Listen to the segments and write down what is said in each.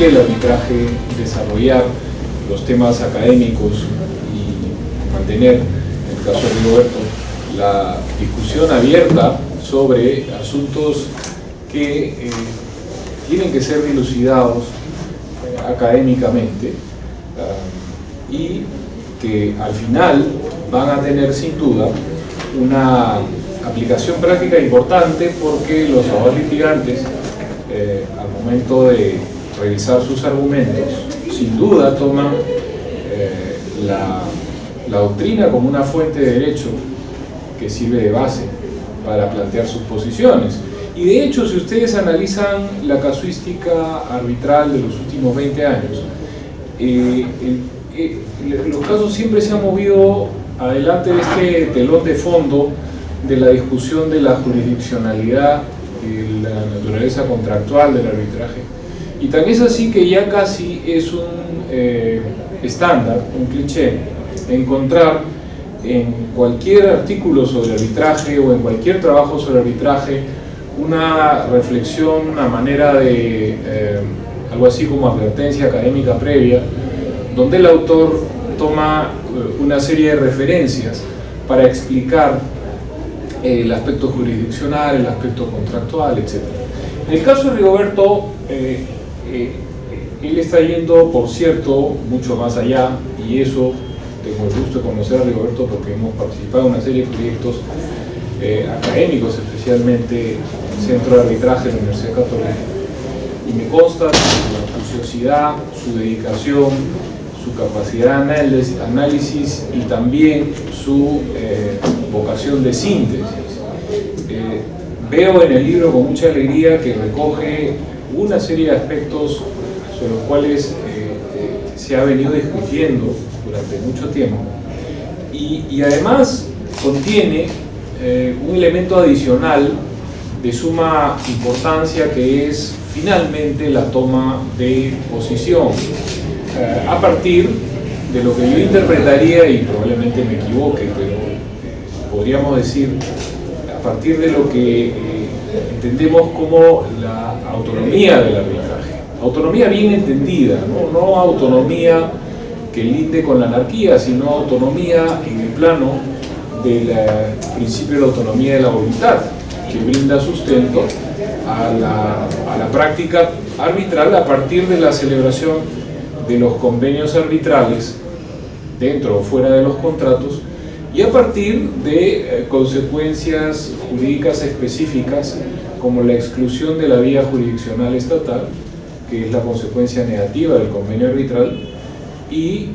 del arbitraje desarrollar los temas académicos y mantener, en el caso de Rigoberto, la discusión abierta sobre asuntos que tienen que ser dilucidados académicamente y que al final van a tener sin duda una aplicación práctica importante, porque los abogados litigantes al momento de revisar sus argumentos sin duda toman la doctrina como una fuente de derecho que sirve de base para plantear sus posiciones. Y de hecho, si ustedes analizan la casuística arbitral de los últimos 20 años, los casos siempre se han movido adelante de este telón de fondo de la discusión de la jurisdiccionalidad y la naturaleza contractual del arbitraje. Y tan es así que ya casi es un estándar, un cliché, encontrar en cualquier artículo sobre arbitraje o en cualquier trabajo sobre arbitraje una reflexión, una manera de algo así como advertencia académica previa, donde el autor toma una serie de referencias para explicar el aspecto jurisdiccional, el aspecto contractual, etc. En el caso de Rigoberto, él está yendo, por cierto, mucho más allá, y eso tengo el gusto de conocer a Rigoberto porque hemos participado en una serie de proyectos académicos, especialmente el Centro de Arbitraje de la Universidad Católica, y me consta su acuciosidad, su dedicación, su capacidad de análisis y también su vocación de síntesis. Veo en el libro con mucha alegría que recoge una serie de aspectos sobre los cuales se ha venido discutiendo durante mucho tiempo, y además contiene un elemento adicional de suma importancia, que es finalmente la toma de posición a partir de lo que yo interpretaría, y probablemente me equivoque, pero podríamos decir a partir de lo que entendemos como la autonomía del arbitraje. Autonomía bien entendida, no autonomía que linde con la anarquía, sino autonomía en el plano del principio de la autonomía de la voluntad, que brinda sustento a la práctica arbitral a partir de la celebración de los convenios arbitrales dentro o fuera de los contratos, y a partir de consecuencias jurídicas específicas como la exclusión de la vía jurisdiccional estatal, que es la consecuencia negativa del convenio arbitral, y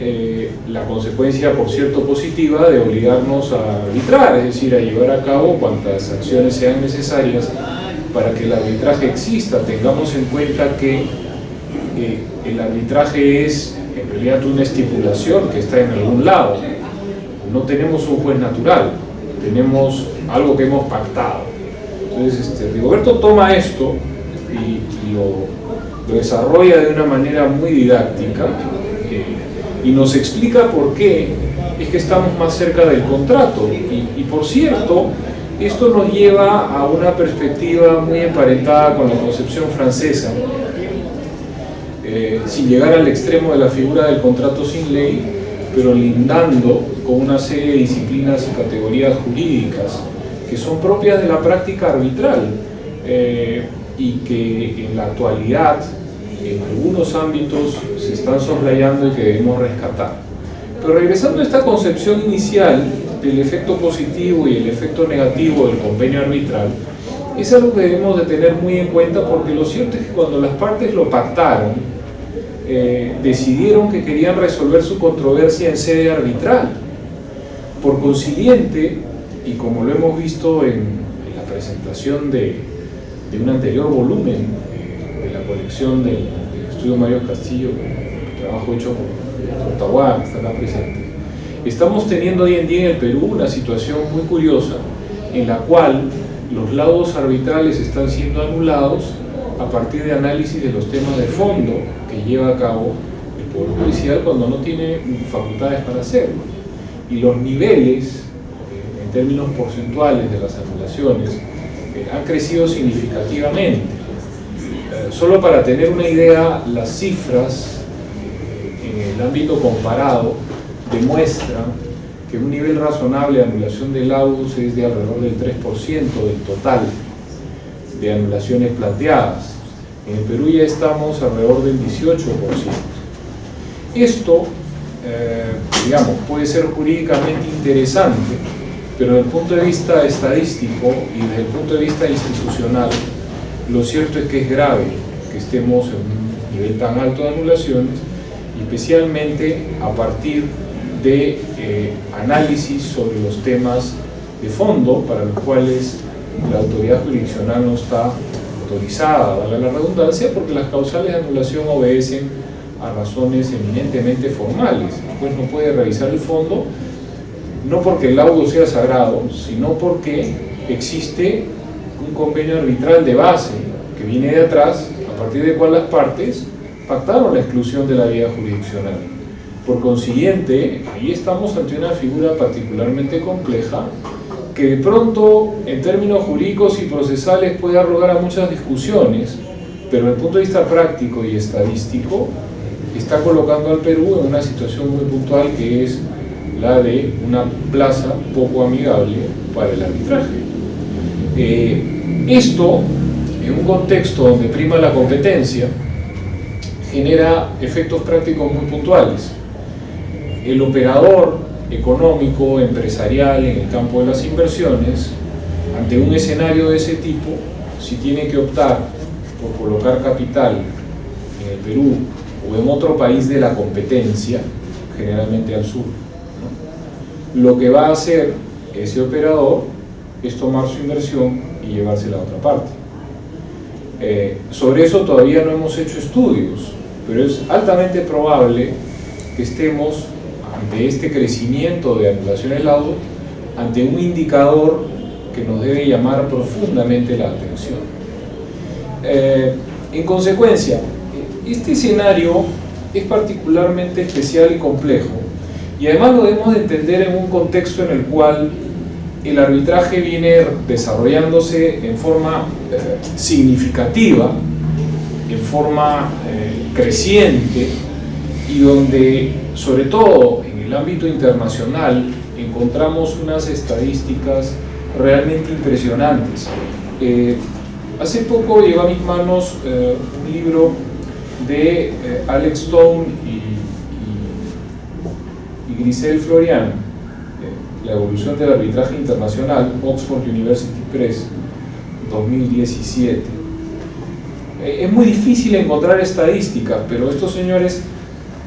la consecuencia, por cierto, positiva de obligarnos a arbitrar, es decir, a llevar a cabo cuantas acciones sean necesarias para que el arbitraje exista. Tengamos en cuenta que el arbitraje es en realidad una estipulación que está en algún lado. No tenemos un juez natural, tenemos algo que hemos pactado. Entonces Rigoberto toma esto y lo desarrolla de una manera muy didáctica, y nos explica por qué es que estamos más cerca del contrato. Y por cierto, esto nos lleva a una perspectiva muy emparentada con la concepción francesa, sin llegar al extremo de la figura del contrato sin ley, pero lindando con una serie de disciplinas y categorías jurídicas que son propias de la práctica arbitral, y que en la actualidad en algunos ámbitos se están soslayando y que debemos rescatar. Pero regresando a esta concepción inicial del efecto positivo y el efecto negativo del convenio arbitral, es algo que debemos de tener muy en cuenta, porque lo cierto es que cuando las partes lo pactaron, decidieron que querían resolver su controversia en sede arbitral. Por consiguiente, y como lo hemos visto en la presentación de un anterior volumen de la colección del estudio Mario Castillo, trabajo hecho por Ottawa, que está acá presente, estamos teniendo hoy en día en el Perú una situación muy curiosa, en la cual los laudos arbitrales están siendo anulados a partir de análisis de los temas de fondo que lleva a cabo el Poder Judicial cuando no tiene facultades para hacerlo. Y los niveles, en términos porcentuales de las anulaciones, han crecido significativamente. Solo para tener una idea, las cifras en el ámbito comparado demuestran que un nivel razonable de anulación de laudos es de alrededor del 3% del total de anulaciones planteadas. En el Perú ya estamos alrededor del 18%. Esto, digamos, puede ser jurídicamente interesante, pero desde el punto de vista estadístico y desde el punto de vista institucional, lo cierto es que es grave que estemos en un nivel tan alto de anulaciones, especialmente a partir de análisis sobre los temas de fondo para los cuales la autoridad jurisdiccional no está autorizada, valga la redundancia, porque las causales de anulación obedecen a razones eminentemente formales. Pues no puede revisar el fondo, no porque el laudo sea sagrado, sino porque existe un convenio arbitral de base que viene de atrás, a partir del cual las partes pactaron la exclusión de la vía jurisdiccional. Por consiguiente, ahí estamos ante una figura particularmente compleja que de pronto, en términos jurídicos y procesales, puede arrogar a muchas discusiones, pero desde el punto de vista práctico y estadístico, está colocando al Perú en una situación muy puntual, que es la de una plaza poco amigable para el arbitraje. Esto, en un contexto donde prima la competencia, genera efectos prácticos muy puntuales. El operador económico, empresarial en el campo de las inversiones, ante un escenario de ese tipo, si tiene que optar por colocar capital en el Perú o en otro país de la competencia, generalmente al sur, ¿no?, lo que va a hacer ese operador es tomar su inversión y llevársela a otra parte. Sobre eso todavía no hemos hecho estudios, pero es altamente probable que estemos ante este crecimiento de anulaciones laudo ante un indicador que nos debe llamar profundamente la atención. En consecuencia, este escenario es particularmente especial y complejo, y además lo debemos de entender en un contexto en el cual el arbitraje viene desarrollándose en forma significativa, en forma creciente, y donde, sobre todo en el ámbito internacional, encontramos unas estadísticas realmente impresionantes. Hace poco llegó a mis manos un libro de Alex Stone y Grisel Florian, La evolución del arbitraje internacional, Oxford University Press, 2017. Es muy difícil encontrar estadísticas, pero estos señores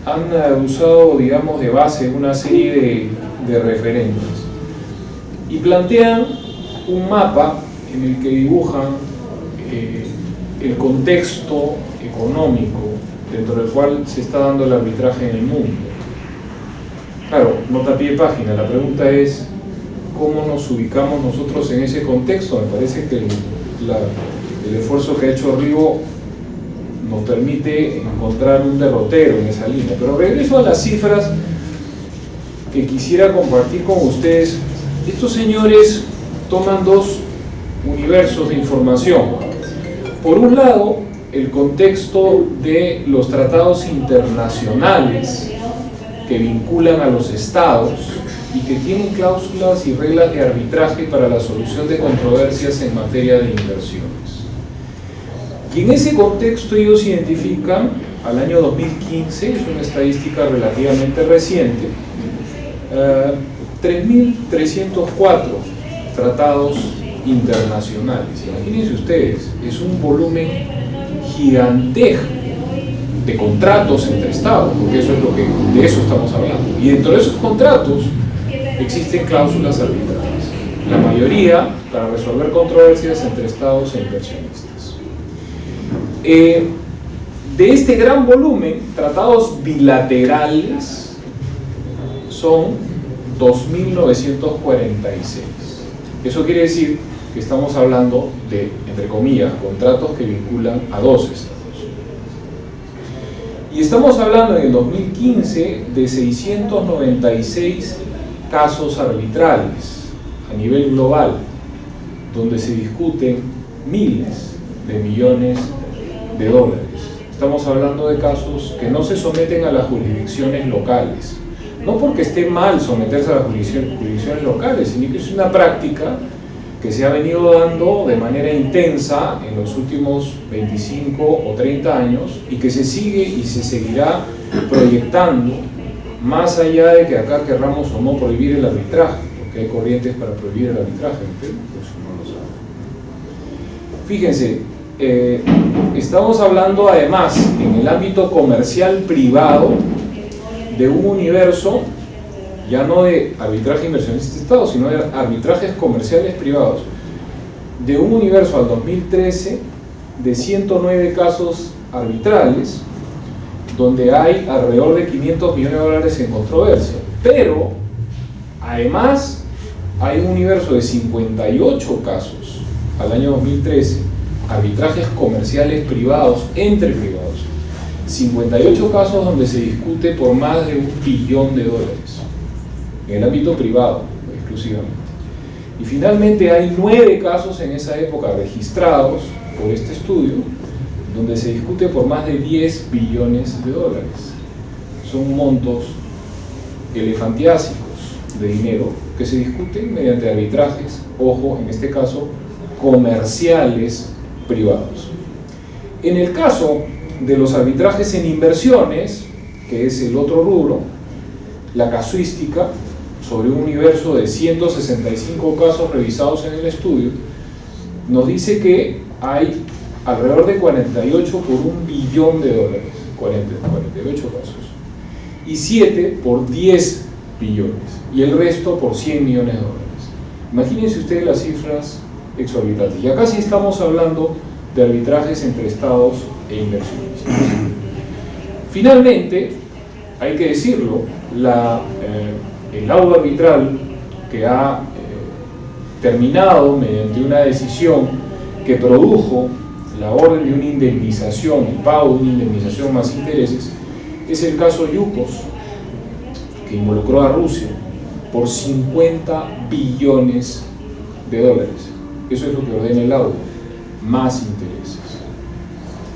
han usado, digamos, de base una serie de referentes y plantean un mapa en el que dibujan el contexto económico dentro del cual se está dando el arbitraje en el mundo. Claro, nota a pie de página, la pregunta es ¿cómo nos ubicamos nosotros en ese contexto? Me parece que el esfuerzo que ha hecho Rigo nos permite encontrar un derrotero en esa línea. Pero regreso a las cifras que quisiera compartir con ustedes. Estos señores toman dos universos de información. Por un lado, el contexto de los tratados internacionales que vinculan a los estados y que tienen cláusulas y reglas de arbitraje para la solución de controversias en materia de inversiones. Y en ese contexto ellos identifican al año 2015, es una estadística relativamente reciente, 3.304 tratados internacionales. Imagínense ustedes, es un volumen gigantesco de contratos entre estados, porque eso es de eso estamos hablando. Y dentro de esos contratos existen cláusulas arbitrales, la mayoría para resolver controversias entre estados e inversionistas. De este gran volumen, tratados bilaterales son 2.946. Eso quiere decir que estamos hablando de, entre comillas, contratos que vinculan a dos estados. Y estamos hablando en el 2015 de 696 casos arbitrales a nivel global, donde se discuten miles de millones de dólares. Estamos hablando de casos que no se someten a las jurisdicciones locales. No porque esté mal someterse a las jurisdicciones locales, sino que es una práctica que se ha venido dando de manera intensa en los últimos 25 o 30 años y que se sigue y se seguirá proyectando más allá de que acá querramos o no prohibir el arbitraje, porque hay corrientes para prohibir el arbitraje, pero eso no lo sabe. Fíjense, estamos hablando además en el ámbito comercial privado de un universo ya no de arbitraje inversionista de Estado, sino de arbitrajes comerciales privados, de un universo al 2013 de 109 casos arbitrales, donde hay alrededor de 500 millones de dólares en controversia. Pero, además, hay un universo de 58 casos al año 2013, arbitrajes comerciales privados entre privados. 58 casos donde se discute por más de $1 billón, en el ámbito privado exclusivamente. Y finalmente hay 9 casos en esa época registrados por este estudio, donde se discute por más de $10 billones. Son montos elefantiásicos de dinero que se discuten mediante arbitrajes, ojo, en este caso, comerciales privados. En el caso de los arbitrajes en inversiones, que es el otro rubro, la casuística sobre un universo de 165 casos revisados en el estudio, nos dice que hay alrededor de 48 por $1 billón, 48 casos, y 7 por 10 billones, y el resto por $100 millones. Imagínense ustedes las cifras exorbitantes. Y acá sí estamos hablando de arbitrajes entre estados e inversionistas. Finalmente, hay que decirlo, el laudo arbitral que ha terminado mediante una decisión que produjo la orden de una indemnización, el pago de una indemnización más intereses, es el caso Yukos, que involucró a Rusia por $50 billones. Eso es lo que ordena el laudo, más intereses.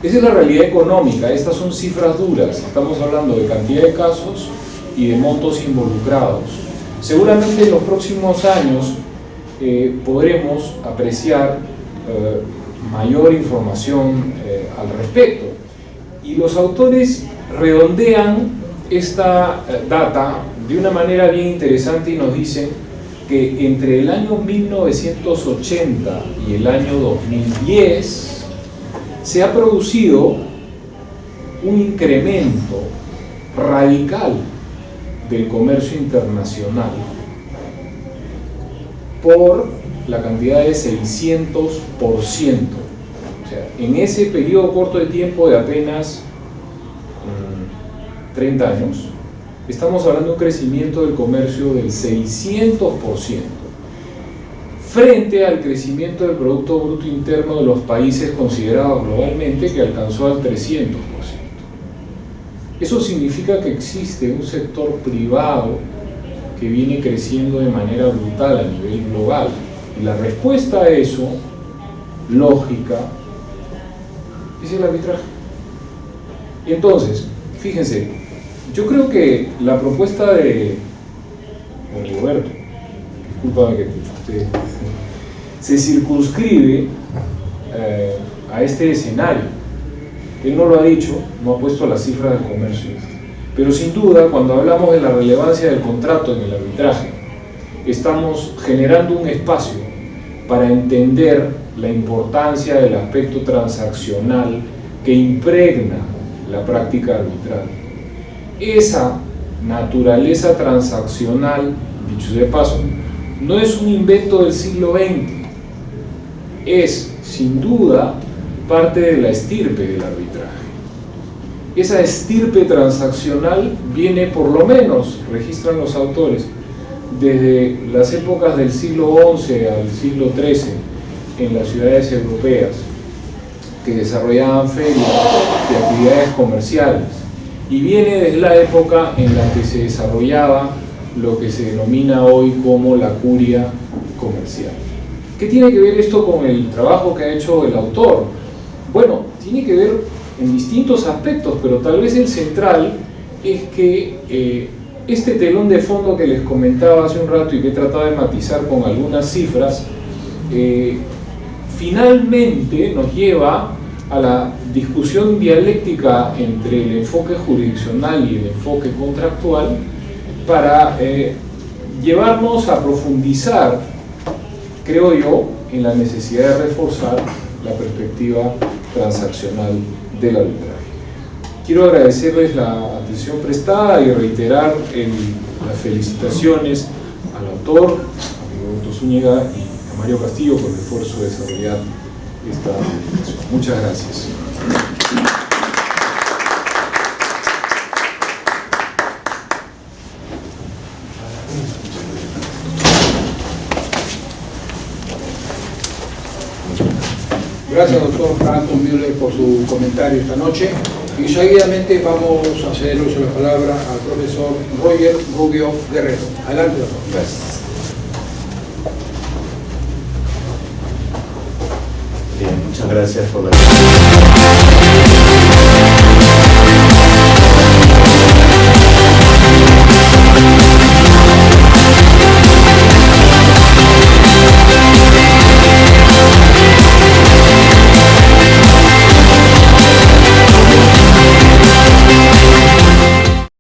Esa es la realidad económica, estas son cifras duras, estamos hablando de cantidad de casos y de montos involucrados. Seguramente en los próximos años podremos apreciar mayor información al respecto, y los autores redondean esta data de una manera bien interesante y nos dicen que entre el año 1980 y el año 2010 se ha producido un incremento radical del comercio internacional por la cantidad de 600%. O sea, en ese periodo corto de tiempo de apenas 30 años, estamos hablando de un crecimiento del comercio del 600%, frente al crecimiento del Producto Bruto Interno de los países considerados globalmente, que alcanzó al 300%. Eso significa que existe un sector privado que viene creciendo de manera brutal a nivel global. Y la respuesta a eso, lógica, es el arbitraje. Entonces, fíjense, yo creo que la propuesta de Roberto, discúlpame que se circunscribe a este escenario. Él no lo ha dicho, no ha puesto las cifras del comercio, pero sin duda, cuando hablamos de la relevancia del contrato en el arbitraje, estamos generando un espacio para entender la importancia del aspecto transaccional que impregna la práctica arbitral. Esa naturaleza transaccional, dicho de paso, no es un invento del siglo XX, es sin duda parte de la estirpe del arbitraje. Esa estirpe transaccional viene, por lo menos, registran los autores, desde las épocas del siglo XI al siglo XIII en las ciudades europeas, que desarrollaban ferias de actividades comerciales, y viene desde la época en la que se desarrollaba lo que se denomina hoy como la curia comercial. ¿Qué tiene que ver esto con el trabajo que ha hecho el autor? Bueno, tiene que ver en distintos aspectos, pero tal vez el central es que este telón de fondo que les comentaba hace un rato y que he tratado de matizar con algunas cifras, finalmente nos lleva a la discusión dialéctica entre el enfoque jurisdiccional y el enfoque contractual para llevarnos a profundizar, creo yo, en la necesidad de reforzar la perspectiva transaccional del arbitraje. Quiero agradecerles la atención prestada y reiterar las felicitaciones al autor, a Roberto Zúñiga y a Mario Castillo por el esfuerzo de desarrollar esta presentación. Muchas gracias. Gracias, doctor Anton Müller, por su comentario esta noche. Y seguidamente vamos a ceder uso de la palabra al profesor Roger Rubio Guerrero. Adelante, doctor. Gracias. Bien, muchas gracias por la